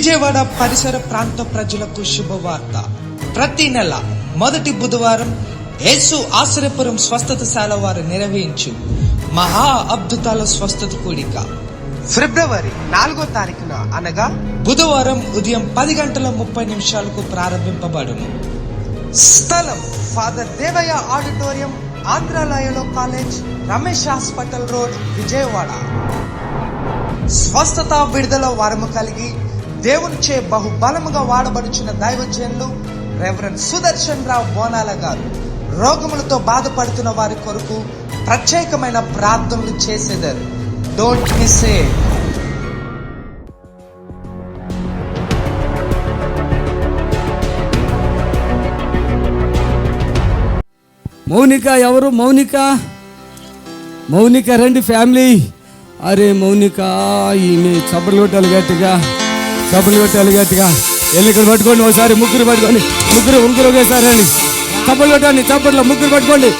విజయవాడ పరిసర ప్రాంత ప్రజలకు శుభవార్త. ప్రతి నెల మొదటి బుధవారం యేసు ఆశ్రయపురం స్వస్థతశాల వారు నిర్వహించు మహా అద్భుతాల స్వస్థత కూడిక ఫిబ్రవరి 4వ తారీఖున అనగా బుధవారం ఉదయం 10:30 ప్రారంభింపబడును. స్థలం ఫాదర్ దేవయ్య ఆడిటోరియం, ఆంధ్రాలయలో college, Ramesh hospital road, Vijayawada. స్వస్థత విడుదల వరము కలిగి దేవునిచే బహుబలముగా వాడబడుచున్న దైవజనులు రెవరెండ్ సుదర్శన్ రావు బోనాల గారు రోగములతో బాధపడుతున్న వారి కొరకు ప్రత్యేకమైన ప్రార్థనలు చేసేదారు. Don't miss it. మౌనిక ఎవరు? మౌనిక రండి ఫ్యామిలీ. అరే మౌనిక, ఈమె చప్పట్లు కొట్టాలి గట్టిగా. ఎన్నికలు పట్టుకోండి ఒకసారి, ముగ్గురు పట్టుకోండి, ముగ్గురు ఒకేసారి రండి. చప్పట్లు కొట్టండి, చప్పట్లో ముగ్గురు పట్టుకోండి.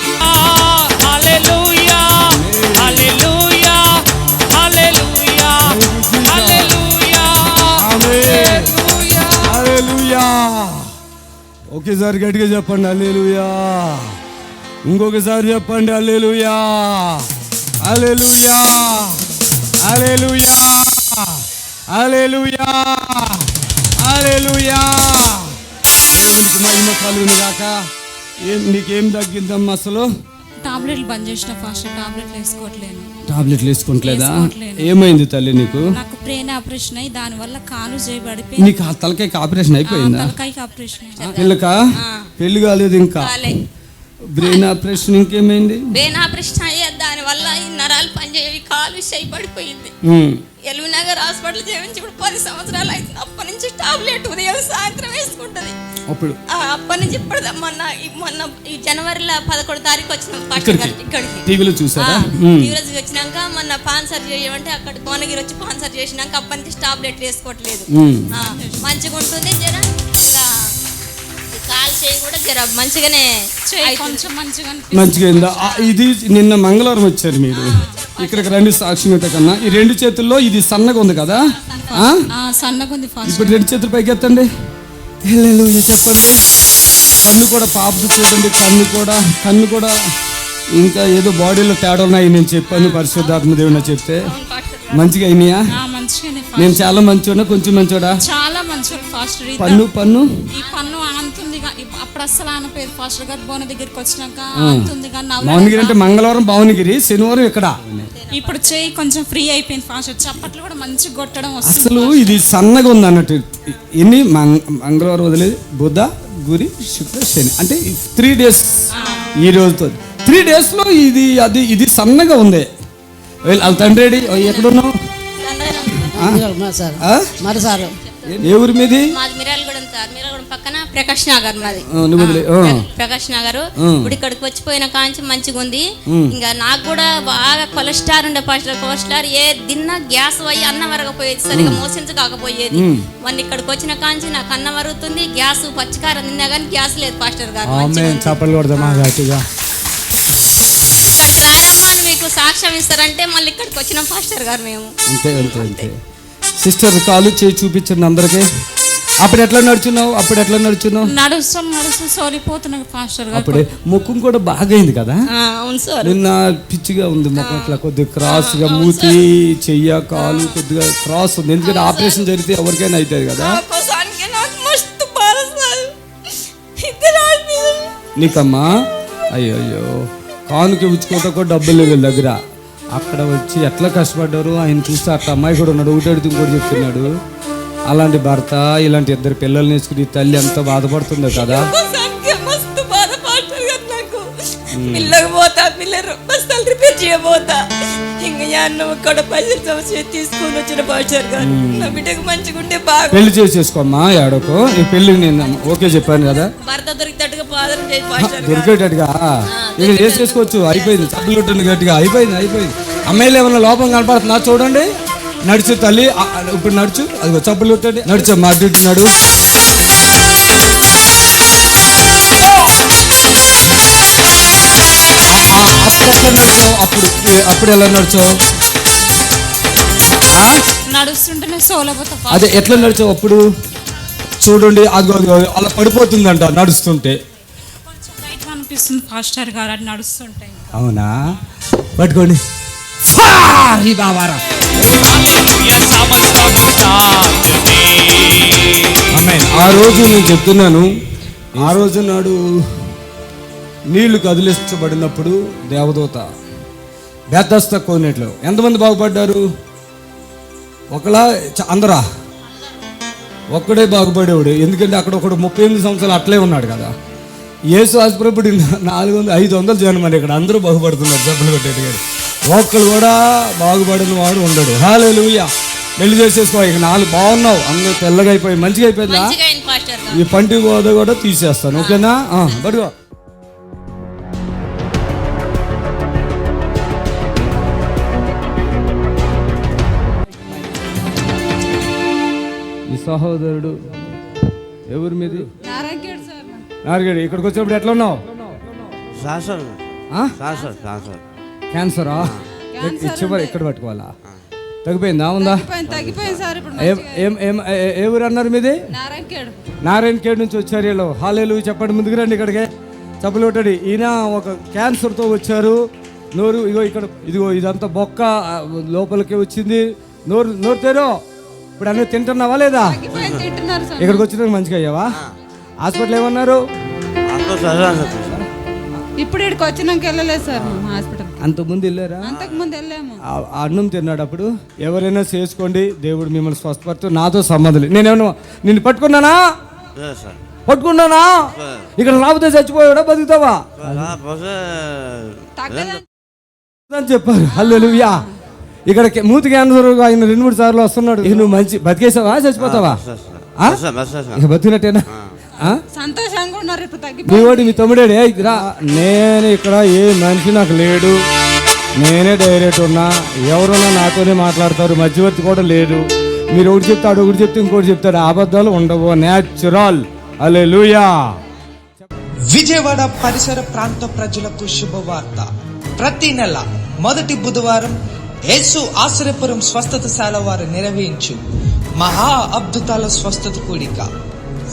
ఒకేసారి గట్టిగా చెప్పండి హల్లెలూయా. ఇంకొకసారి చెప్పండి హల్లెలూయా, హల్లెలూయా, హల్లెలూయా, హల్లెలూయా, హల్లెలూయా. దేవునికి మహిమ కలుగును గాక. నీకేం తగ్గిందమ్మా అసలు? టాబ్లెట్లు బంద్ చేసిన ఫాస్ట్. టాబ్లెట్లు వేసుకోవట్లేదా? ఏమైంది తల్లి నీకు? నాకు బ్రెయిన్ ఆపరేషన్ అయ్యి దాని వల్ల కాలు చేయబడిపోయింది. నీకు తలకాయకి ఆపరేషన్ అయిపోయిందా? తలకాయకి ఆపరేషన్. పిల్లకా పెళ్లి కాలేదు ఇంకా? Brain operation. ఇంకేమైంది? బ్రెయిన్ ఆపరేషన్ అయ్యే దాని వల్ల ఈ నరాలు పనిచేయవి, కాలు చేయబడిపోయింది. ఎల్వి నగర్ హాస్పిటల్ చేయించి ఇప్పుడు 10 సంవత్సరాలు అవుతుంది. అప్పటి నుంచి టాబ్లెట్ ఉదయం సాయంత్రం వేసుకుంటది. అప్పటి నుంచి ఇప్పుడు మొన్న ఈ జనవరిలో 11వ తారీఖు వచ్చిన ఇక్కడికి టీవీలో వచ్చినాక మొన్న పాన్సర్ చేయమంటే అక్కడ భువనగిరి వచ్చి పాన్సర్ చేసినాక అప్పటి నుంచి టాబ్లెట్ వేసుకోవట్లేదు. మంచిగా ఉంటుంది. జర కాల్ చేయి కూడా జర మంచిగానే మంచిగా. ఇది నిన్న మంగళవారం వచ్చారు మీరు ఇక్కడికి రండి సాక్ష్యం కన్నా. ఈ 2 చేతుల్లో ఇది సన్నగా ఉంది కదా? సన్నగా ఉంది. ఇప్పుడు 2 చేతులు పైకి ఎత్తండి, చెప్పండి. కన్ను కూడా పాపది చూడండి. కన్ను కూడా ఇంకా ఏదో బాడీలో తేడా ఉన్నాయి నేను చెప్పాను. పరిశుద్ధాత్మ దేవుని చెప్తే మంచిగా అయినాయా? నేను చాలా మంచోడా కొంచెం మంచోడా? చాలా మంచోడు ఫాస్ట్. పన్ను ఈ పన్ను అంతుంది. అప్పుడు అసలు ఆనపోయేది ఫాస్ట్ గారు భువన దగ్గరికి వచ్చినాక అంతుంది. భువనగిరి అంటే మంగళవారం భువనగిరి, శనివారం ఇక్కడ. ఇప్పుడు చేయి కొంచెం ఫ్రీ అయిపోయింది ఫాస్ట్. చప్పట్లు కూడా మంచిగా కొట్టడం వస్తుంది. అసలు ఇది సన్నగా ఉంది అన్నట్టు. ఎన్ని మంగళవారం వదిలేదు, బుధ, గురి, శుక్ర, శని అంటే 3 days. ఈ రోజుతో 3 days లో ఇది సన్నగా ఉంది. వాళ్ళ తండ్రి ఎక్కడున్నావు? ఏ ఊరి మీది? మిర్యాలగూడెం పక్కన ప్రకాష్ నగర్ మాది. ప్రకాష్ నగర్. ఇప్పుడు ఇక్కడికి వచ్చిపోయిన కాంచి మంచిగా ఉంది. ఇంకా నాకు కూడా బాగా కొలెస్ట్రాల్ ఉండే పాస్టర్. కొలెస్ట్రాల్ ఏ తిన్నా గ్యాస్ అయ్యి అన్నం వరగపోయేది, సరిగా మోషన్స్ కాకపోయేది. మొన్న ఇక్కడికి వచ్చిన కాంచి నాకు అన్నం వరుగుతుంది. గ్యాస్ పచ్చికారం తిన్నా కానీ గ్యాస్ లేదు పాస్టర్ గారు. ఇక్కడికి రారమ్మా అని మీకు సాక్ష్యం ఇస్తారంటే మళ్ళీ ఇక్కడికి వచ్చిన పాస్టర్ గారు మేము. అంతే. సిస్టర్ కాలు చేయి చూపించండి అందరికి. అప్పుడు ఎట్లా నడుచున్నావు? నడుస్తూ సోలిపోతున్నాడు పాస్టర్ గారు. అప్పుడే ముఖం కూడా బాగా అయింది కదా? అవును సార్. నిన్న పిచ్చిగా ఉంది ముఖం, ఇట్లా కొద్దిగా క్రాస్ గా మూతి, చెయ్య, కాలు కొద్దిగా క్రాస్ ఉంది. ఎందుకంటే ఆపరేషన్ జరిగితే ఎవరికైనా అవుతుంది కదా. నీకమ్మా అయ్యో కానుక ఉంచుకోవటం కూడా డబ్బులు లేవు దగ్గర. అక్కడ వచ్చి ఎట్లా కష్టపడ్డారు ఆయన చూస్తే. అట్లా అమ్మాయి కూడా ఉన్నాడు, ఒకటి అడుగుతూ కూడా చెప్తున్నాడు. అలాంటి భర్త, ఇలాంటి 2 పిల్లలు నేర్చుకుని తల్లి ఎంత బాధపడుతుందో కదా. పెళ్లి చేసేసుకోమ్మా, ఏడోకో. ఈ పెళ్లికి నేను ఓకే చెప్పాను కదా. దొరికేటట్టుగా ఇక చేసేసుకోవచ్చు. అయిపోయింది. చప్పులు కొట్టింది గట్టిగా. అయిపోయింది. అమ్మాయిలు ఏమన్నా లోపం కనపడుతుందా చూడండి. నడుచు తల్లి, ఇప్పుడు నడుచు. అది చప్పులు కొట్టండి. నడుచమ్మా, అటు ఇటు నడు. అప్పుడు ఎట్లా నడిచావు? అప్పుడు ఎలా నడిచావు? నడుస్తుంటేనే సోలపోతా. అదే ఎట్లా నడిచావు అప్పుడు? చూడండి అది అలా పడిపోతుందంట నడుస్తుంటే. కొంచెం లైట్ అనిపిస్తుంది పాస్టర్ గారు అది నడుస్తుంటే. అవునా? పట్టుకోండి. ఆ రోజు నేను చెప్తున్నాను, ఆ రోజు నాడు నీళ్లు కదిలించబడినప్పుడు దేవదూత బెతస్దా కోనేటిలో ఎంతమంది బాగుపడ్డారు? అందరా? ఒక్కడే బాగుపడేవాడు. ఎందుకంటే అక్కడ ఒకడు 38 సంవత్సరాలు అట్లే ఉన్నాడు కదా. యేసు ఆసుపత్రి 500 జనం మరి ఇక్కడ అందరూ బాగుపడుతున్నారు. జబ్బులు కొట్టేది గారు ఒక్కడు కూడా బాగుపడిన వాడు ఉండడు. హల్లెలూయా. పెళ్లి చేసేసుకో. ఇక 4 బాగున్నావు, అందరూ తెల్లగా అయిపోయి మంచిగా అయిపోయిందా? ఈ పంటి గోద కూడా తీసేస్తాను. ఓకేనా? బడుగా ఈ సహోదరుడు ఎవరు మీది? నారాయణ. ఇక్కడికి వచ్చినప్పుడు ఎట్లా ఉన్నావు? క్యాన్సరా? ఇక్కడ పట్టుకోవాలా? తగ్గిపోయిందా? ఉందా? ఏ ఊరు అన్నారు మీది? నారాయణఖేడ్ నుంచి వచ్చారు వీళ్ళు. హల్లెలూయా చెప్పండి. ముందుకు రండి ఇక్కడికి. చప్పలు కొట్టండి. ఈయన ఒక క్యాన్సర్తో వచ్చారు. నోరు ఇదిగో ఇదంతా బొక్క లోపలికి వచ్చింది. నోరు తెరో. ఇప్పుడు అన్నీ తింటున్నావా లేదా? ఇక్కడికి వచ్చిన మంచిగా అయ్యావా? హాస్పిటల్ ఏమన్నారు? ఇప్పుడు ఇక్కడికి వచ్చినాక వెళ్ళలేదు సార్ హాస్పిటల్. అంతకుముందు వెళ్ళారా? అంతకుముందు వెళ్ళాము. అన్నం తిన్నాడు. అప్పుడు ఎవరైనా చేసుకోండి, దేవుడు మిమ్మల్ని స్వస్థపడుతూ. నాతో సంబంధం లేదు. నేనేమన్నా నిన్ను పట్టుకున్నానా? ఇక్కడ రాబోతే చచ్చిపోయాడా బతుకుతావా అని చెప్పారు. హల్లెలూయా. ఇక్కడ మూతి క్యాన్సర్ ఆయన 2-3 సార్లు వస్తున్నాడు. నువ్వు మంచి బతికేసావా చచ్చిపోతావా? బతికినట్టేనా? సంతోషంగా ఉన్నారు. ఇప్పుడు మీ వాడు మీ తమ్ముడే రా. నేను ఇక్కడ ఏ మనిషి నాకు లేడు, నేనే డైరెక్ట్ ఉన్నా. ఎవరున్నా నాతోనే మాట్లాడతారు, మధ్యవర్తి కూడా లేడు. మీరు ఒకటి చెప్తాడు, ఒకటి చెప్తే ఇంకోటి చెప్తాడు. అబద్ధాలు ఉండవు, న్యాచురల్. హల్లెలూయా. విజయవాడ పరిసర ప్రాంత ప్రజలకు శుభవార్త. ప్రతి నెల మొదటి బుధవారం యేసు ఆశ్రయపురం స్వస్థతశాల వారు నిర్వహించు మహా అద్భుతాల స్వస్థత కూడిక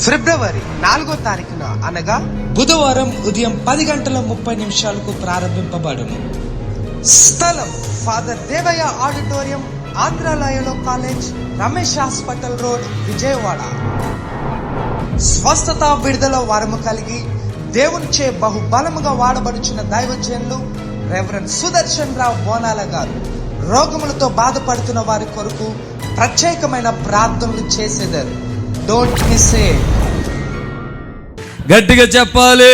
ఫిబ్రవరి 4వ తారీఖున అనగా బుధవారం ఉదయం 10:30 ప్రారంభింపబడును. స్థలం ఫాదర్ దేవయ్య ఆడిటోరియం, ఆంధ్రాలయలో college, Ramesh hospital road, Vijayawada. స్వస్థత విడుదల వరము కలిగి దేవునిచే బహుబలముగా వాడబడుచున్న దైవజనులు రెవరెండ్ సుదర్శన్ రావు బోనాల గారు రోగములతో బాధపడుతున్న వారి కొరకు ప్రత్యేకమైన ప్రార్థనలు చేసేదారు. Don't miss it. గట్టిగా చెప్పాలి.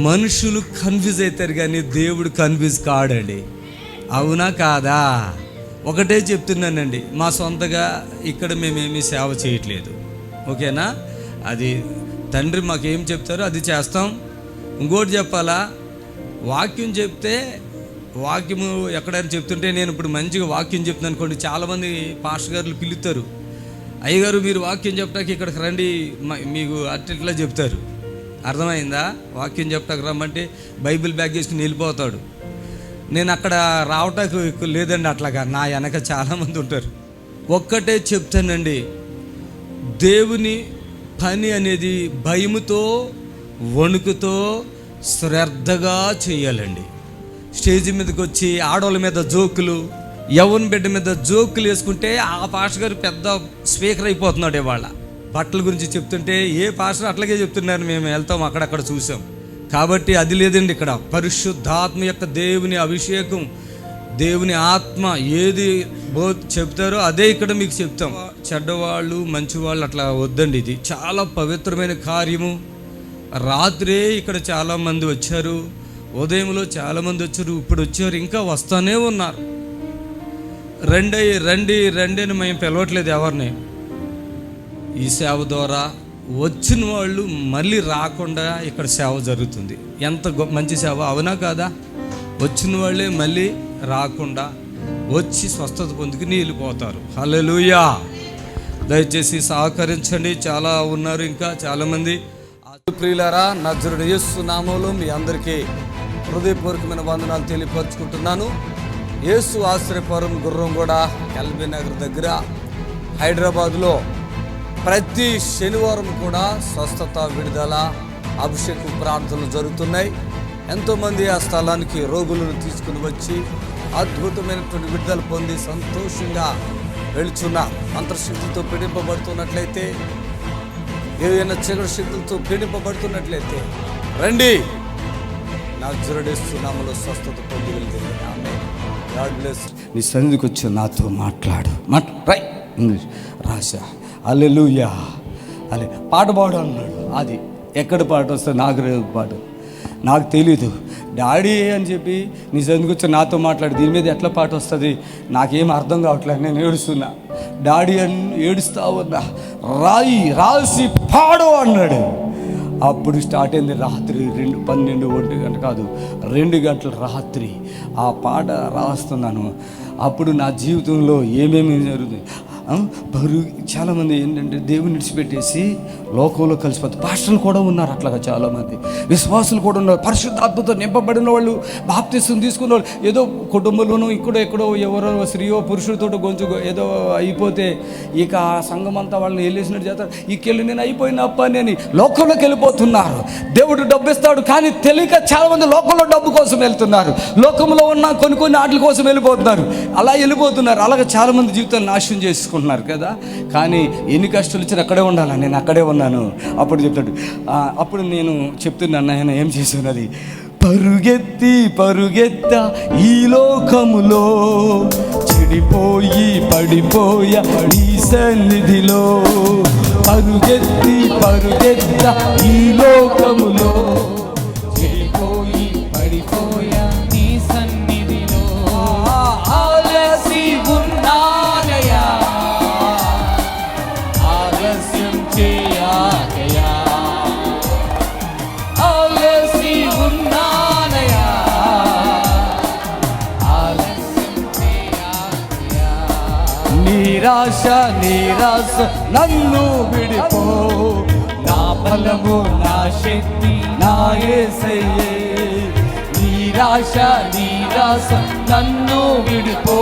మనుషులు కన్ఫ్యూజ్ అవుతారు కానీ దేవుడు కన్ఫ్యూజ్ కాడండి. అవునా కాదా? ఒకటే చెప్తున్నానండి, మా సొంతగా ఇక్కడ మేమేమీ సేవ చేయట్లేదు. ఓకేనా? అది తండ్రి మాకేం చెప్తారో అది చేస్తాం. ఇంకోటి చెప్పాలా, వాక్యం చెప్తే వాక్యము ఎక్కడైనా చెప్తుంటే నేను ఇప్పుడు మంచిగా వాక్యం చెప్తున్నాను అనుకోండి, చాలామంది పాస్టర్ గారులు పిలుస్తారు. అయ్యగారు మీరు వాక్యం చెప్పడానికి ఇక్కడికి రండి, మీకు అట్లా చెప్తారు. అర్థమైందా? వాక్యం చెప్పడానికి రమ్మంటే బైబిల్ బ్యాగ్ చేసుకుని వెళ్ళిపోతాడు. నేను అక్కడ రావటానికి లేదండి. అట్లాగా నా వెనక చాలామంది ఉంటారు. ఒక్కటే చెప్తానండి, దేవుని పని అనేది భయముతో వణుకుతో శ్రద్ధగా చేయాలండి. స్టేజ్ మీదకి వచ్చి ఆడవాళ్ళ మీద జోకులు, యవ్వన బిడ్డ మీద జోకులు వేసుకుంటే ఆ పాస్టర్ గారు పెద్ద స్పీకర్ అయిపోతున్నాడు. ఇవాళ బట్టల గురించి చెప్తుంటే ఏ పాస్టర్ అట్లాగే చెప్తున్నారు. మేము వెళ్తాం, అక్కడక్కడ చూసాం. కాబట్టి అది లేదండి. ఇక్కడ పరిశుద్ధాత్మ యొక్క దేవుని అభిషేకం, దేవుని ఆత్మ ఏది చెప్తారో అదే ఇక్కడ మీకు చెప్తాం. చెడ్డవాళ్ళు మంచివాళ్ళు అట్లా వద్దండి. ఇది చాలా పవిత్రమైన కార్యము. రాత్రే ఇక్కడ చాలామంది వచ్చారు, ఉదయంలో చాలామంది వచ్చారు, ఇప్పుడు వచ్చారు, ఇంకా వస్తూనే ఉన్నారు. రండి అని మేము పిలవట్లేదు ఎవరిని. ఈ సేవ ద్వారా వచ్చిన వాళ్ళు మళ్ళీ రాకుండా ఇక్కడ సేవ జరుగుతుంది. ఎంత మంచి సేవ, అవునా కాదా? వచ్చిన వాళ్ళే మళ్ళీ రాకుండా వచ్చి స్వస్థత పొందుకుని వెళ్ళిపోతారు. హల్లెలూయా. దయచేసి సహకరించండి. చాలా ఉన్నారు ఇంకా చాలామంది. ప్రియులారా, నజరుడు యేసు నామములో మీ అందరికీ హృదయపూర్వకమైన వందనాలు తెలియపరుచుకుంటున్నాను. యేసు ఆశ్రయపురం గుర్రంగూడ ఎల్బీ నగర్ దగ్గర హైదరాబాద్లో ప్రతి శనివారం కూడా స్వస్థత, విడుదల, అభిషేక ప్రార్థనలు జరుగుతున్నాయి. ఎంతోమంది ఆ స్థలానికి రోగులను తీసుకుని వచ్చి అద్భుతమైనటువంటి విడుదల పొంది సంతోషంగా వెళుచున్న అంతర్శక్తితో పీడింపబడుతున్నట్లయితే, ఏదైనా చీకటి శక్తులతో పీడింపబడుతున్నట్లయితే రండి, నజరేయుడేసు నామములో స్వస్థత పొంది వెళ్తుంది. ఆమేన్. God bless. నీ సన్నిధికి వచ్చి నాతో మాట్లాడు. ఇంగ్లీష్ రాశా. హల్లెలూయా. అలే పాట పాడు అన్నాడు. అది ఎక్కడ పాట వస్తే నాకు రేపు పాట నాకు తెలీదు. డాడీ అని చెప్పి నీ సన్నిధికి వచ్చి నాతో మాట్లాడు, దీని మీద ఎట్లా పాట వస్తుంది నాకేం అర్థం కావట్లేదు. నేను ఏడుస్తున్నా, డాడీ అని ఏడుస్తా ఉన్నా. రాసి పాడు అన్నాడు. అప్పుడు స్టార్ట్ అయింది రాత్రి 1 గంట కాదు 2 గంటల రాత్రి ఆ పాట రాస్తున్నాను. అప్పుడు నా జీవితంలో ఏమేమి జరుగుతుంది. చాలామంది ఏంటంటే దేవుని విడిచిపెట్టేసి లోకంలో కలిసిపోతారు. పాస్టర్లు కూడా ఉన్నారు అట్లాగా, చాలామంది విశ్వాసులు కూడా ఉన్నారు. పరిశుద్ధాత్మతో నింపబడిన వాళ్ళు, బాప్తిసం తీసుకున్న వాళ్ళు, ఏదో కుటుంబంలోనూ ఎక్కడో ఎవరో స్త్రీయో పురుషుడితో కొంచెం ఏదో అయిపోతే ఇక ఆ సంఘం అంతా వాళ్ళని వెళ్ళేసినట్టు చేస్తారు. ఇకెళ్ళి నేను అయిపోయినప్ప అని లోకంలోకి వెళ్ళిపోతున్నారు. దేవుడు డబ్బు ఇస్తాడు కానీ తెలియక చాలామంది లోకంలో డబ్బు కోసం వెళ్తున్నారు. లోకంలో ఉన్న కొన్ని ఆటల కోసం వెళ్ళిపోతున్నారు. అలా వెళ్ళిపోతున్నారు. అలాగే చాలామంది జీవితాన్ని నాశనం చేసుకుంటున్నారు కదా. కానీ ఎన్ని కష్టాలు వచ్చినా అక్కడే ఉండాలా, నేను అక్కడే ఉన్నాను. అప్పుడు చెప్తాడు. అప్పుడు నేను చెప్తున్నాను, ఆయన ఏం చేస్తున్నది, పరుగెత్త ఈ లోకములో చెడిపోయి పడిపోయా నీ సన్నిధిలో. పరుగెత్త ఈ లోకములో చెడిపోయి పడిపోయా నీ సన్నిధిలో. ఆలసి ఉన్నానయా, ఆలస్యం చేయకయా. ఆలసి ఉన్నానయా, ఆలస్యం చేయకయా. నిరాశ నన్ను విడిపో, నా బలము నా శక్తి నా యేసయ్యే. నిరాశ నన్ను విడిపో,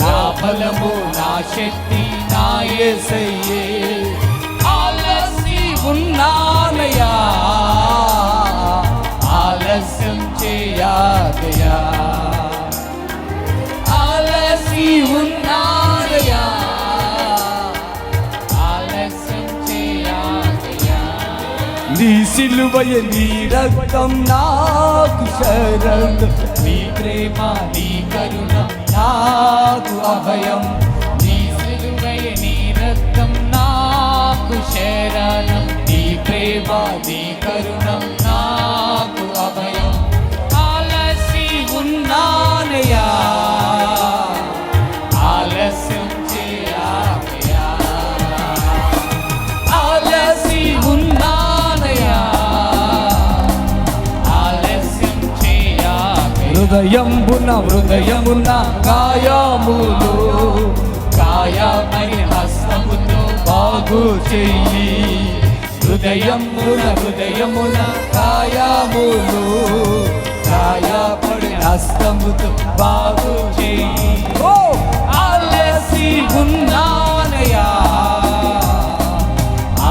నా బలము నా శక్తి నా యేసయ్యే. ఆలసి ఉన్నానయా, ఆలస్యం చేయకయా. ఆలసి ఉన్నానయా, ఆలస్యం చేయకయా. నీ సిలువయ నీ రక్తం నాకు శరణు, నీ ప్రేమ నీ కరుణ నాకు అభయం. నీ సిలువయ నీ రక్తం నాకు శరణం, నీ ప్రేమ నీ కరుణ నాకు అభయం. ఆలసి ఉన్నానయా, ఆలస్యం చేయకయా. ఆలసి ఉన్నానయా, ఆలస్యం చేయకయా. హృదయమున గాయములు, గాయమైన హస్తముతో బాగు చెయ్యి. హృదయమున గాయములు, గాయపడిన హస్తముతో బాగు చెయ్యి. ఆలసి ఉన్నానయా,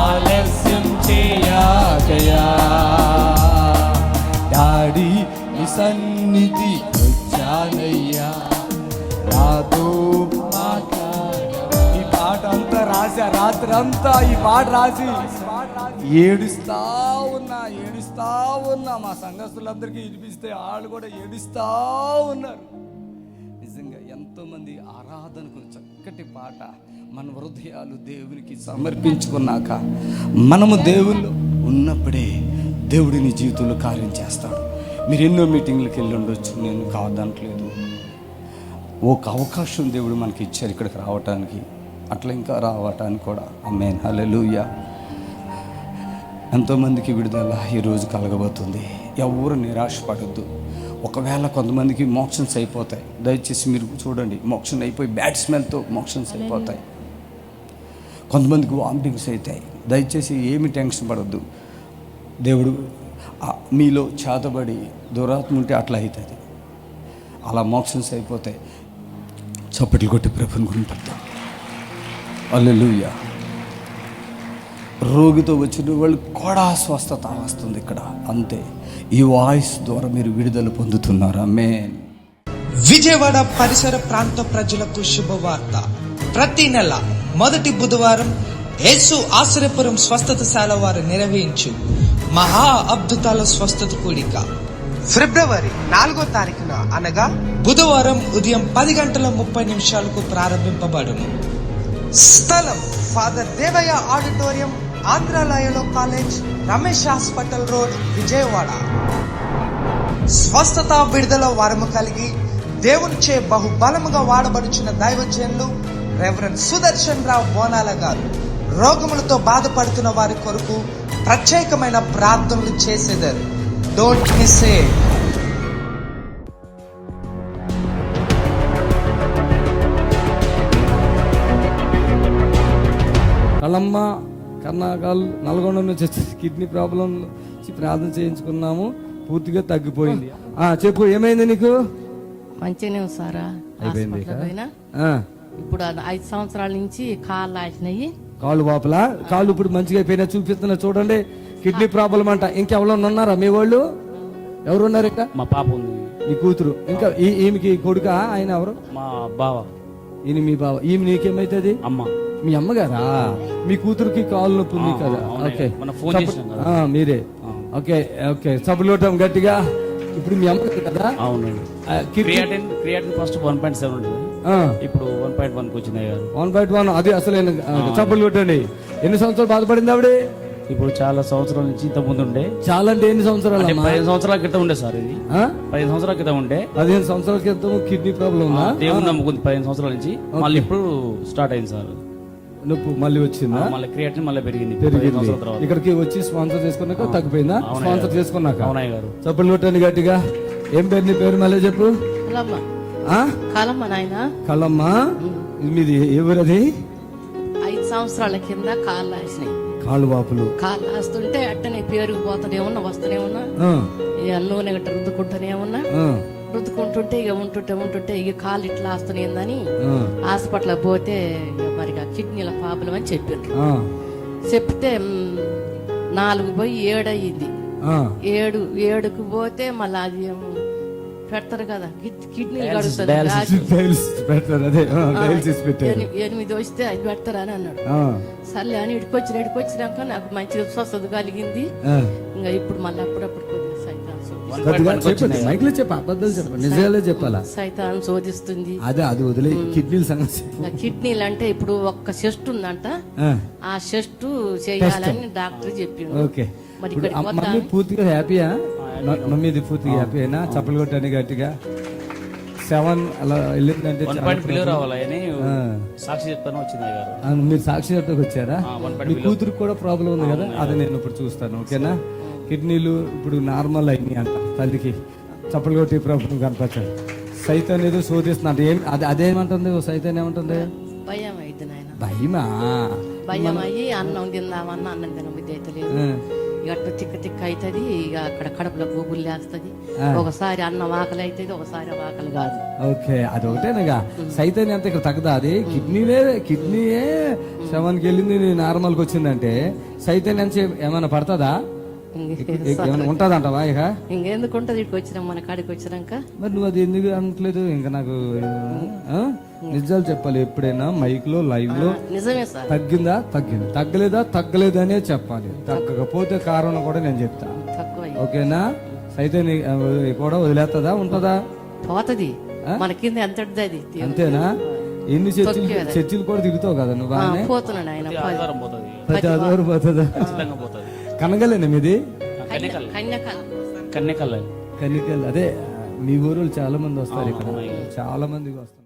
ఆలస్యం చేయకయా. డాడీ నీ సన్నిధి వచ్చానయ్యా, నాతో మాట్లాడు. ఈ పాట అంతా రాసా, రాత్రి అంతా ఈ పాట రాసి ఏడుస్తా ఉన్నా. మా సంఘస్థులందరికీ వినిపిస్తే వాళ్ళు కూడా ఏడుస్తా ఉన్నారు. నిజంగా ఎంతోమంది ఆరాధనకు చక్కటి పాట మన హృదయాలు దేవునికి సమర్పించుకున్నాక మనము దేవుళ్ళు ఉన్నప్పుడే దేవుడి నీ జీవితంలో కార్యం చేస్తాడు. మీరు ఎన్నో మీటింగ్లకు వెళ్ళి ఉండొచ్చు, నేను కాదనట్లేదు. ఒక అవకాశం దేవుడు మనకి ఇచ్చారు ఇక్కడికి రావటానికి, అట్లా ఇంకా రావటానికి కూడా. ఆమేన్. హల్లెలూయా. ఎంతోమందికి విడుదల ఈరోజు కలగబోతుంది. ఎవరు నిరాశపడద్దు. ఒకవేళ కొంతమందికి మోక్షన్స్ అయిపోతాయి, దయచేసి మీరు చూడండి. మోక్షన్ అయిపోయి బ్యాడ్ స్మెల్తో మోక్షన్స్ అయిపోతాయి. కొంతమందికి వామిటింగ్స్ అవుతాయి. దయచేసి ఏమి టెన్షన్ పడద్దు. దేవుడు మీలో చేతబడి దురాత్మ ఉంటే అట్లా అవుతుంది. అలా మోక్షన్స్ అయిపోతాయి. చప్పట్లు కొట్టి ప్రభుని గుంటాం. హల్లెలూయా. రోగితో వచ్చిన వాళ్ళు కూడా స్వస్థత వస్తుంది ఇక్కడ. అంతే, ఈ వాయిస్ ద్వారా మీరు విడుదల పొందుతున్నారు. ఆమేన్. విజయవాడ పరిసర ప్రాంత ప్రజలకు శుభవార్త. ప్రతి నెల మొదటి బుధవారం యేసు ఆశ్రయపురం స్వస్థతశాల వారు నిర్వహించు మహా అద్భుతాల స్వస్థత కూడిక ఫిబ్రవరి 4వ తారీఖున అనగా బుధవారం ఉదయం 10:30 ప్రారంభింపబడును. స్థలం ఫాదర్ దేవయ్య ఆడిటోరియం, ఆంధ్రాలయలో college, Ramesh hospital road, Vijayawada. స్వస్థత విడుదల వరము కలిగి దేవునిచే బహుబలముగా వాడబడుచున్న దైవజనులు రెవరెండ్ సుదర్శన్ రావు బోనాల గారు రోగములతో బాధపడుతున్న వారి కొరకు ప్రత్యేకమైన ప్రార్థనలు చేసేదారు. Don't miss it. Kalamma Karnakal Nalgonda నుంచి వచ్చి కిడ్నీ ప్రాబ్లం ప్రార్థన చేయించుకున్నాము, పూర్తిగా తగ్గిపోయింది. చెప్పు, ఏమైంది నీకు? మంచిగానే సారా. అయిపోయింది. ఇప్పుడు 5 సంవత్సరాల నుంచి కాళ్ళు ఆసినాయి. కాళ్ళు లోపల కాళ్ళు ఇప్పుడు మంచిగా అయిపోయినా చూపిస్తున్నా చూడండి. కిడ్నీ ప్రాబ్లం అంట. ఇంకెవరన్నా ఉన్నారా మీ వాళ్ళు? ఎవరు ఉన్నారు ఇక్కడ? మా పాప ఉంది, మీ కూతురు. ఇంకా ఈమెకి కొడుక? ఆయన ఎవరు? మా బావ. ఈయన మీ బావ. ఈమె నీకేమైతుంది? అమ్మ. మీ అమ్మగారా? మీ కూతురుకి కాళ్ళు నొప్పి ఉంది కదా? ఓకే, మీరే. ఓకే ఓకే, సబ్బులోటం గట్టిగా. ఇప్పుడు మీ అమ్మగారు కదా? అవునండి. క్రియాటిన్ ఫస్ట్ 1.7 ఉంటుంది, ఇప్పుడు 1.1 వచ్చింది. 1.1 అది అసలు సబ్బులు కొట్టండి. ఎన్ని సంవత్సరాలు బాధపడింది ఆవిడ? ఇప్పుడు చాలా సంవత్సరాల నుంచి ఇంత ముందు ఉండే. చాలా అంటే ఎన్ని సంవత్సరాలు? 15 సంవత్సరాల క్రితం ఉండే సార్. ఇది 15 సంవత్సరాల క్రితం ఉండే. 15 సంవత్సరాల క్రితం కిడ్నీ ప్రాబ్లం ఉందా? దేవుని నమ్ముకుంది 15 సంవత్సరాల నుంచి. మళ్ళీ ఇప్పుడు స్టార్ట్ అయింది సార్. నొప్పి మళ్ళీ వచ్చిందా? మళ్ళీ క్రియాటిన్ మళ్ళీ పెరిగింది. ఇక్కడికి వచ్చి స్పాన్సర్ చేసుకున్నాక తగ్గిపోయిందా? స్పాన్సర్ చేసుకున్నాక. అవునాయి గారు. చప్పులు కొట్టండి గట్టిగా. ఏం పేరు నీ పేరు? మళ్ళీ చెప్పు. కలమ్మ నాయన. కలమ్మ. మీది ఎవరది? 5 సంవత్సరాల కింద కాళ్ళు ఆసినాయి. కాళ్ళు వాపులు. కాళ్ళు ఆస్తుంటే అట్టనే పేరుకుపోతూనే ఉన్నా, వస్తూనే ఉన్నా. నూనె గట్ట రుద్దుకుంటూనే ఉన్నా. రుద్దుకుంటుంటే ఇక ఉంటుంటే ఇక కాళ్ళు ఇట్లా ఆస్తున్నాయిందని హాస్పిటల్ పోతే మరి కిడ్నీల ప్రాబ్లం అని చెప్పిండ్రు. చెప్తే 4 పోయి 7 అయ్యింది. 7కు పోతే మళ్ళీ అది పెడతారు కదా కిడ్నీ గడుస్తుంది. 8 వస్తే అది పెడతారా అని అన్నాడు. సర్లే అని ఇడికొచ్చినాక నాకు మంచిగా స్వస్థత కలిగింది. ఇంకా ఇప్పుడు మళ్ళీ అప్పుడప్పుడు నిజాలే చెప్పాలా? సైతాన్ శోధిస్తుంది. అదే అది వదిలే. కిడ్నీల సంగతి. కిడ్నీలు అంటే ఇప్పుడు ఒక్క చెస్ట్ ఉందంట, ఆ చెస్ట్ చేయాలని డాక్టర్ చెప్పిండు. ఓకే, మరి పూర్తిగా హ్యాపీయా? మమ్మీది పూర్తిగా హ్యాపీ అయినా? చప్పలు కొట్టండి గట్టిగా. 7 అలా వెళ్ళిందంటే సాక్షి చెప్తాను వచ్చింది. మీరు సాక్షి చెప్తాకు వచ్చారా? మీ కూతురు కూడా ప్రాబ్లం ఉంది కదా? అది నేను ఇప్పుడు చూస్తాను. ఓకేనా? కిడ్నీలు ఇప్పుడు నార్మల్ అయినాయి అంట తల్లికి. చప్పలు కొట్టి ప్రాబ్లం కనపరచాలి. సైతాన్ ఏదో శోధిస్తున్నా అంటే అదేమంటుంది? సైతాన్ ఏమంటుంది? భయం అయితే నాయన. భయమా? భయం అయ్యి అన్నం తిందామన్నా అన్నం తినబుద్ధి అయితే లేదు. గట్టు తిక్క అవుతుంది. ఇక అక్కడ కడుపులో గూగుల్ లేస్తుంది. ఒకసారి అన్నం ఆకలి అవుతుంది, ఒకసారి ఆకలి కాదు. ఓకే, అది ఒకటేనగా. సైతాన్ అంత ఇక్కడ తగ్గదా? అది కిడ్నీయే 7కి వెళ్ళింది, నార్మల్కి వచ్చిందంటే సైతాన్ ఎంత ఏమైనా పడుతుందా? ఉంటది అంటవా? ఇక ఇంకెందుకు ఉంటది? ఇక్కడికి వచ్చినాం, మన కాడికి వచ్చినాక. మరి నువ్వు అది ఎందుకు అనట్లేదు? ఇంకా నాకు నిజాలు చెప్పాలి ఎప్పుడైనా మైక్ లో, లైవ్ లో. నిజమే సార్. తగ్గిందా? తగ్గింది. తగ్గలేదనే చెప్పాలి. తగ్గకపోతే కారణం కూడా నేను చెప్తా. ఓకేనా? సైతాన్ కూడా వదిలేస్తుందా? ఉంటదా? పోతది. మన కింద ఎంత అది. అంతేనా? ఎన్ని చర్చిలు కూడా తిరుగుతావు కదా నువ్వు? పోతున్నాడు ఆయన. ప్రతి ఆదివారం పోతుందా? కనగలేనా మీది? కన్నికల్. అదే మీ ఊరు చాలా మంది వస్తారు ఇక్కడ, చాలా మంది వస్తారు.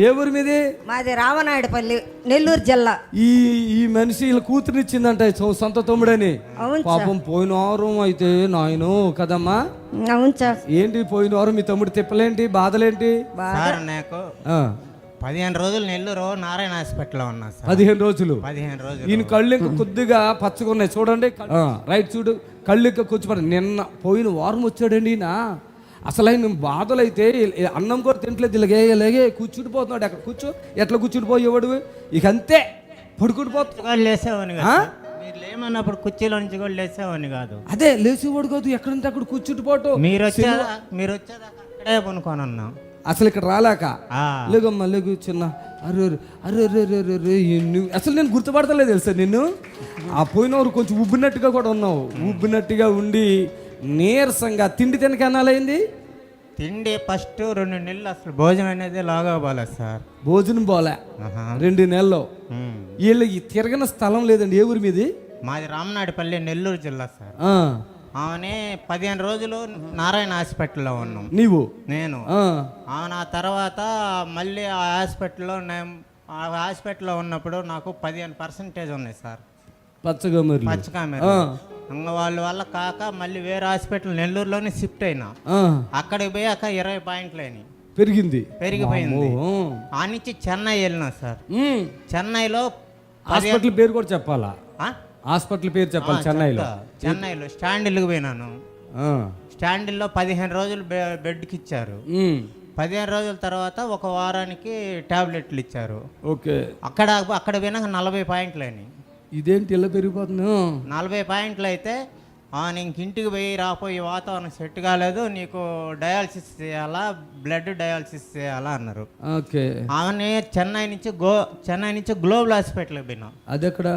ఏ ఊరు మీది? మాది రామనాయుడుపల్లి, నెల్లూరు జిల్లా. ఈ మనిషి ఇలా కూతురునిచ్చిందంట సొంత తమ్ముడని. పాపం పోయిన వారం అయితే నాయను కదమ్మా. అవును సార్. ఏంటి పోయిన వారం మీ తమ్ముడు తిప్పలేంటి, బాధలేంటి? 15 రోజులు నెల్లూరు నారాయణ హాస్పిటల్లో ఉన్నా సార్. 15 రోజులు 15 రోజులు. ఈయన కళ్ళు ఇంకా కొద్దిగా పచ్చగా ఉన్నాయి చూడండి. రైట్ చూడు, కళ్ళు ఇంకా కూర్చోబడి నిన్న పోయిన వారం వచ్చాడండి ఈయన. అసలు ఆయన బాధలు అయితే అన్నం కూడా తింటలేదు, ఇలాగే కూర్చుండిపోతున్నాడు. అక్కడ కూర్చో, ఎట్లా కూర్చుండిపోయేవాడు, ఇక అంతే పడుకుండిపోతున్నాడు. లేసేవాడిని కాదు. మీరు లేమన్నప్పుడు కుర్చీలో నుంచి కూడా లేసేవాడిని కాదు. అదే లేచేవాడు కాదు, ఎక్కడంటే అక్కడ కూర్చుండిపోవటం. మీరు వచ్చేదాకా అక్కడే పనుకొని ఉన్నాం. అసలు ఇక్కడ రాలేక లేగమ్మా లేగు చిన్న అరే అరే అరే అరే అరే అరే నువ్వు అసలు నేను గుర్తుపడతలేదు తెలుసా నిన్ను. ఆ పోయినవారు కొంచెం ఉబ్బినట్టుగా కూడా ఉన్నావు, ఉబ్బినట్టుగా ఉండి నీరసంగా. తిండి తినక ఎన్నాలైంది? తిండి ఫస్ట్ 2 నెలలు అసలు భోజనం అనేది లాగా పోలేదు సార్. భోజనం పోలే 2 నెలలు. వీళ్ళకి తిరగన స్థలం లేదండి. ఏ ఊరి మీది? మాది రామనాడిపల్లి, నెల్లూరు జిల్లా సార్. ఆమెనే 15 రోజులు నారాయణ హాస్పిటల్లో ఉన్నాం. నీవు? నేను. ఆమె ఆ తర్వాత మళ్ళీ ఆ హాస్పిటల్లో ఉన్నప్పుడు నాకు 15% ఉన్నాయి సార్ పచ్చకామెర్లు. ఇంకా వాళ్ళ వల్ల కాక మళ్ళీ వేరే హాస్పిటల్ నెల్లూరులోనే షిఫ్ట్ అయినా. అక్కడికి పోయాక 20 పాయింట్లు అయినాయి. పెరిగిపోయింది. ఆ నుంచి చెన్నై వెళ్ళినా సార్. చెన్నైలో హాస్పిటల్ పేరు కూడా చెప్పాలా? హాస్పిటల్ పేరు చెప్పాలి. చెన్నైలో స్టాండిల్కి పోయినాను. స్టాండిల్లో 15 రోజులు బెడ్కి ఇచ్చారు. 15 రోజుల తర్వాత ఒక వారానికి టాబ్లెట్లు ఇచ్చారు. ఓకే. అక్కడ పోయినాక 40 పాయింట్లు అయినాయి. ఇదేంటి ఇలా పెరిగిపోతుంది? 40 పాయింట్లు అయితే ఇంక ఇంటికి పోయి రాపోయి వాతావరణం సెట్ కాలేదు, నీకు డయాలసిస్ చేయాలా, బ్లడ్ డయాలసిస్ చేయాలా అన్నారు. ఓకే. ఆమె చెన్నై నుంచి గ్లోబల్ హాస్పిటల్కి పోయినా. అది ఎక్కడ?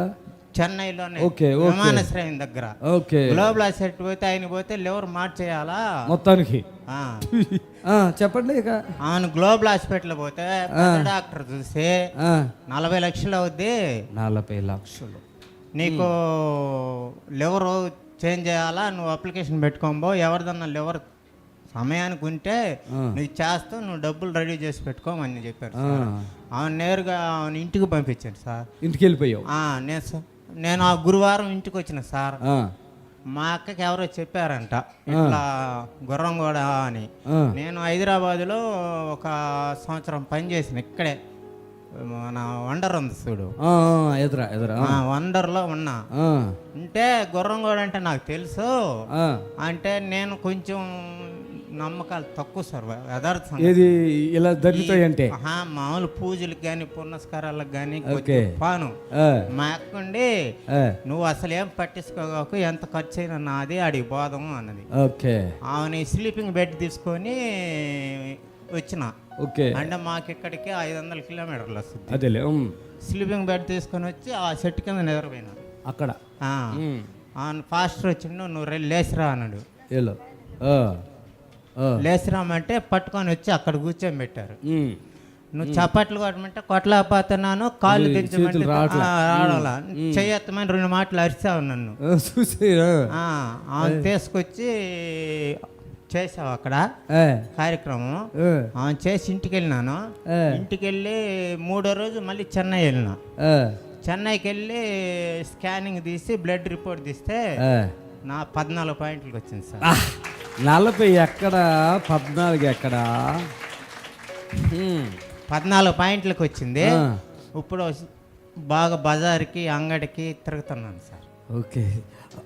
చెన్నైలోనే విమానాశ్రయం దగ్గర. గ్లోబల్ హాస్పిటల్ పోతే ఆయన పోతే లివర్ మార్చేయాలా మొత్తానికి. చెప్పండి. ఇక ఆమె గ్లోబల్ హాస్పిటల్ పోతే డాక్టర్ చూసి 40 లక్షలు అవుద్ది. 40 లక్షలు నీకు లివర్ చేంజ్ చేయాలా, నువ్వు అప్లికేషన్ పెట్టుకోబో, ఎవరిదన్నా లివర్ సమయానికి ఉంటే నీకు చేస్తూ నువ్వు డబ్బులు రెడీ చేసి పెట్టుకోమని చెప్పారు. ఆమె నేరుగా ఆమె ఇంటికి పంపించాను సార్. ఇంటికి వెళ్ళిపోయావు? నేను ఆ గురువారం ఇంటికి వచ్చిన సార్. మా అక్కకి ఎవరో చెప్పారంట ఇట్లా గుర్రంగూడ అని. నేను హైదరాబాద్లో 1 సంవత్సరం పనిచేసిన, ఇక్కడే మన వండర్ ఉంది చూడు, వండర్లో ఉన్నా. అంటే గుర్రంగూడ అంటే నాకు తెలుసు. అంటే నేను కొంచెం నమ్మకాలు తక్కువ సార్. ఏది ఇలా జరుగుతాయంటే మామూలు పూజలకు కానీ పునస్కారాలకు కానీ పాను. మా అక్కండి నువ్వు అసలు ఏం పట్టించుకోకు, ఎంత ఖర్చు అయినా నాది, అడిగి పోదాము అన్నది. ఆమెని స్లీపింగ్ బెడ్ తీసుకొని వచ్చిన. అంటే మాకు ఇక్కడికి 500 కిలోమీటర్లు వస్తుంది. స్లీపింగ్ బెడ్ తీసుకొని వచ్చి ఆ చెట్టు కింద నిద్రపోయినా. అక్కడ ఫాస్టర్ వచ్చిండు, నువ్వు లేచిరా అన్నాడు. లేచిరామంటే పట్టుకొని వచ్చి అక్కడ కూర్చొని పెట్టారు. నువ్వు చప్పట్లు కొట్టమంటే కొట్టలేకపోతున్నాను, కాళ్ళు దించమంటే రావడాల, చెయ్యత్తమని 2 మాటలు అరిచావు నన్ను. తీసుకొచ్చి చేసావు అక్కడ కార్యక్రమం. చేసి ఇంటికి వెళ్ళినాను. ఇంటికి వెళ్ళి 3వ రోజు మళ్ళీ చెన్నై వెళ్ళినా. చెన్నైకి వెళ్ళి స్కానింగ్ తీసి బ్లడ్ రిపోర్ట్ తీస్తే నా 14 పాయింట్లకు వచ్చింది సార్. 40 ఎక్కడ, 14 ఎక్కడ? 14 పాయింట్లకు వచ్చింది. ఇప్పుడు బాగా బజార్కి అంగడికి తిరుగుతున్నాను సార్. ఓకే.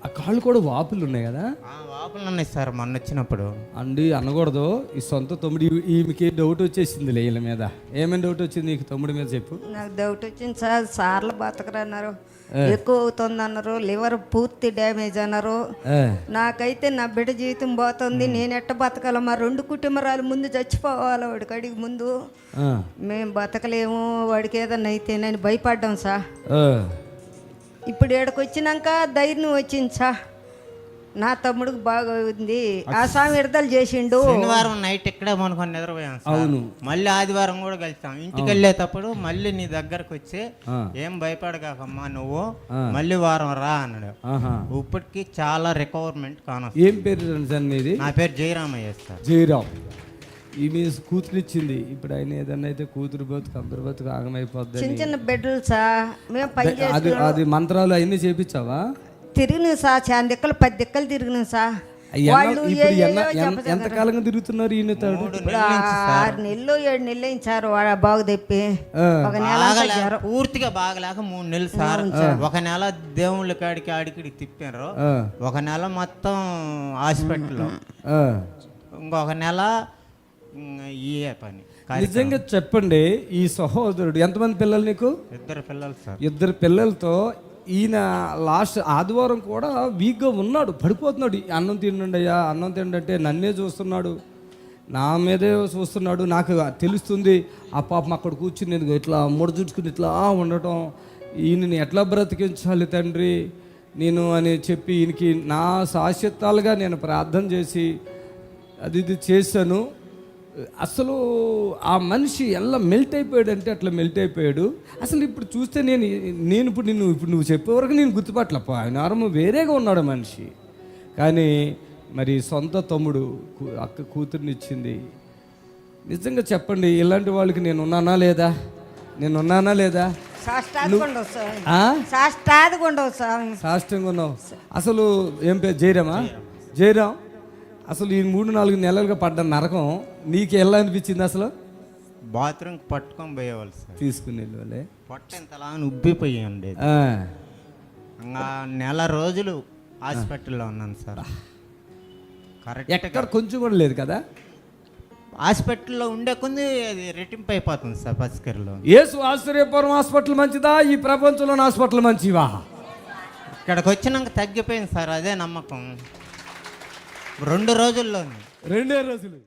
ఆ కాళ్ళు కూడా వాపులు ఉన్నాయి కదా? వాపులు ఉన్నాయి సార్. మొన్న వచ్చినప్పుడు అండి అనకూడదు. ఈ సొంత తమ్ముడు ఈమెకి డౌట్ వచ్చేసింది వీళ్ళ మీద. ఏమైనా డౌట్ వచ్చింది నీకు తమ్ముడి మీద చెప్పు. నాకు డౌట్ వచ్చింది సార్. సార్లు బతకరన్నారు, ఎక్కువ అవుతుంది అన్నారు, లివర్ పూర్తి డ్యామేజ్ అన్నారు. నాకైతే నా బిడ్డ జీవితం పోతుంది, నేను ఎట్ట బతకాల? మా 2 కుటుంబరాలు ముందు చచ్చిపోవాలి, వాడికి అడిగి ముందు మేము బతకలేము, వాడికి ఏదన్నా అయితేనని భయపడ్డాం సార్. ఇప్పుడు ఏడకి వచ్చినాక ధైర్యం వచ్చింది సార్. నా తమ్ముడికి బాగా ఉంది, ఆ స్వామి విడుదల చేసిండు. శనివారం నైట్ ఇక్కడే మనకొని నిద్రపోయాం. అవును. మళ్ళీ ఆదివారం కూడా కలిసాం. ఇంటికి వెళ్ళేటప్పుడు మళ్ళీ నీ దగ్గరకు వచ్చి ఏం భయపడకాకమ్మా నువ్వు, మళ్ళీ వారం రా అన్నాడు. ఇప్పటికి చాలా రికవర్మెంట్ కాను. ఏం పేరు నీది? నా పేరు జయరామయ్య సార్. జయరామ్. ఈ మీ కూతురు ఇచ్చింది. ఇప్పుడు ఆయన ఏదన్నా అయితే కూతురు బతుకు అందరు బతుకు ఆగమైపోద్ది. చిన్న చిన్న బిడ్డలు సార్. మేము అది మంత్రాలు అవన్నీ చేపించావా? తిరిగినాం సార్, చాలా దిక్కలు 10 దిక్కలు తిరిగినాం సార్. వాళ్ళు ఇప్పుడు ఏయేయో ఎంతకాలంగా తిరుగుతున్నారు ఈయన తాడు? ఇప్పుడు 6 నెలలు 7 నెలలు అయింది సార్ వాడు బాగు తెప్పి. ఒక నెల జ్వరం. పూర్తిగా బాగలేక 3 నెలలు సార్. ఒక నెల దేవుళ్ళ కాడికి ఆడికి తిప్పారు, ఒక నెల మొత్తం హాస్పిటల్లో, ఇంకొక నెల ఈ పని. నిజంగా చెప్పండి, ఈ సహోదరుడు ఎంతమంది పిల్లలు నీకు? 2 పిల్లలు సార్. 2 పిల్లలతో ఈయన లాస్ట్ ఆదివారం కూడా వీక్గా ఉన్నాడు, పడిపోతున్నాడు. అన్నం తినండి అయ్యా, అన్నం తినండి అంటే నన్నే చూస్తున్నాడు, నా మీదే చూస్తున్నాడు. నాకు తెలుస్తుంది ఆ పాపం అక్కడ కూర్చుని నేను ఇట్లా ముడచుకుని ఇట్లా ఉండటం, ఈయనని ఎట్లా బ్రతికించాలి తండ్రి నేను అని చెప్పి ఈయనకి నా శాశ్వతాలుగా నేను ప్రార్థన చేసి అది ఇది చేశాను. అసలు ఆ మనిషి ఎలా మెల్ట్ అయిపోయాడు అంటే అట్లా మెల్ట్ అయిపోయాడు. అసలు ఇప్పుడు చూస్తే నేను ఇప్పుడు నువ్వు చెప్పే వరకు నేను గుర్తుపట్టలేప, ఆయన ఆరంభం వేరేగా ఉన్నాడు మనిషి. కానీ మరి సొంత తమ్ముడు అక్క కూతుర్నిచ్చింది. నిజంగా చెప్పండి, ఇలాంటి వాళ్ళకి నేను ఉన్నానా లేదా? సాష్టాదిగా ఉండవు సార్. సాష్టంగా ఉన్నావు. అసలు ఏం పేరు? జయరాం. అసలు ఈ 3-4 నెలలుగా పడ్డ నరకం నీకు ఎలా అనిపించింది? అసలు బాత్రూమ్ పట్టుకొని పోయేవాళ్ళు సార్, తీసుకుని వెళ్ళే పొట్ట ఇంతలా ఉబ్బిపోయి ఉండేది. నెల రోజులు హాస్పిటల్లో ఉన్నాను సార్. ఎక్కడ కొంచెం కూడా లేదు కదా. హాస్పిటల్లో ఉండే కొంది అది రెట్టింపు అయిపోతుంది సార్. పసికర్లో యేసు ఆశ్చర్యపురం హాస్పిటల్ మంచిదా, ఈ ప్రపంచంలోని హాస్పిటల్ మంచివా? ఇక్కడికి వచ్చినాక తగ్గిపోయింది సార్, అదే నమ్మకం. 2 రోజుల్లోనే 2 రోజులు.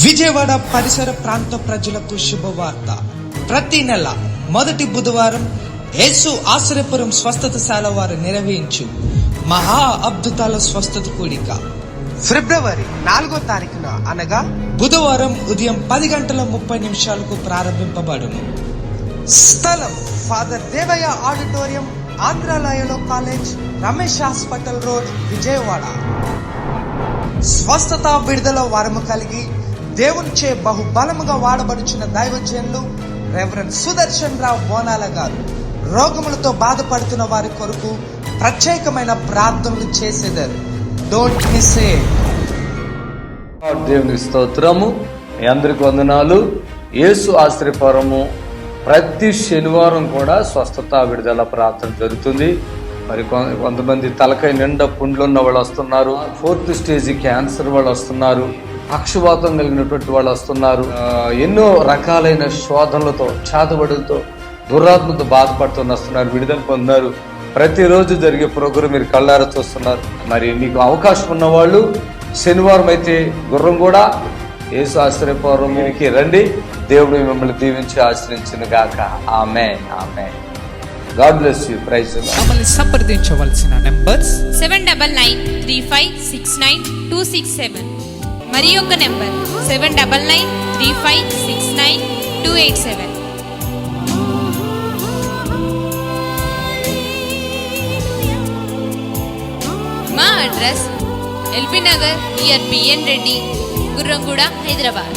విజయవాడ పరిసర ప్రాంత ప్రజలకు శుభవార్త. ప్రతి నెల మొదటి బుధవారం యేసు ఆశ్రయపురం స్వస్థతశాల వారు నిర్వహించు మహా అద్భుతాల స్వస్థత కూడిక ఫిబ్రవరి 4వ తారీఖున అనగా బుధవారం ఉదయం 10:30 ప్రారంభింపబడును. స్థలం ఫాదర్ దేవయ్య ఆడిటోరియం, ఆంధ్రాలయలో college, Ramesh hospital road, Vijayawada. స్వస్థత విడుదల వరము కలిగి దేవునిచే బహుబలముగా వాడబడుచున్న దైవజనులు రెవరెండ్ సుదర్శన్ రావు బోనాల గారు రోగములతో బాధపడుతున్న వారి కొరకు ప్రత్యేకమైన ప్రార్థనలు చేసేదారు. Don't miss it. దేవునికి స్తోత్రము. మీ అందరికి వందనాలు. యేసు ఆశ్రయపురము ప్రతి శనివారం కూడా స్వస్థత విడుదల ప్రార్థన జరుగుతుంది. మరి కొంతమంది తలకాయ నిండా పుండ్లు ఉన్న వాళ్ళు వస్తున్నారు, 4th స్టేజ్ క్యాన్సర్ వాళ్ళు వస్తున్నారు, పక్షవాతం కలిగినటువంటి వాళ్ళు వస్తున్నారు, ఎన్నో రకాలైన శోధనలతో, చేతబడులతో, దురాత్మతో బాధపడుతూ వస్తున్నారు, విడుదల పొందారు. ప్రతిరోజు జరిగే ప్రోగ్రాం మీరు కళ్ళారా చూస్తున్నారు. మరి మీకు అవకాశం ఉన్నవాళ్ళు శనివారం అయితే గుర్రం కూడా యేసు ఆశ్రయపురంకి రండి. దేవుడు మిమ్మల్ని దీవించి ఆశ్రయించును గాక. Amen. God bless you. Praise the lord. మమ్మల్ని సంప్రదించవలసిన నంబర్స్ 7993569267 మరి ఒక నెంబర్ 7993569287. మా address LB Nagar near BN Reddy, Gurramguda, Hyderabad.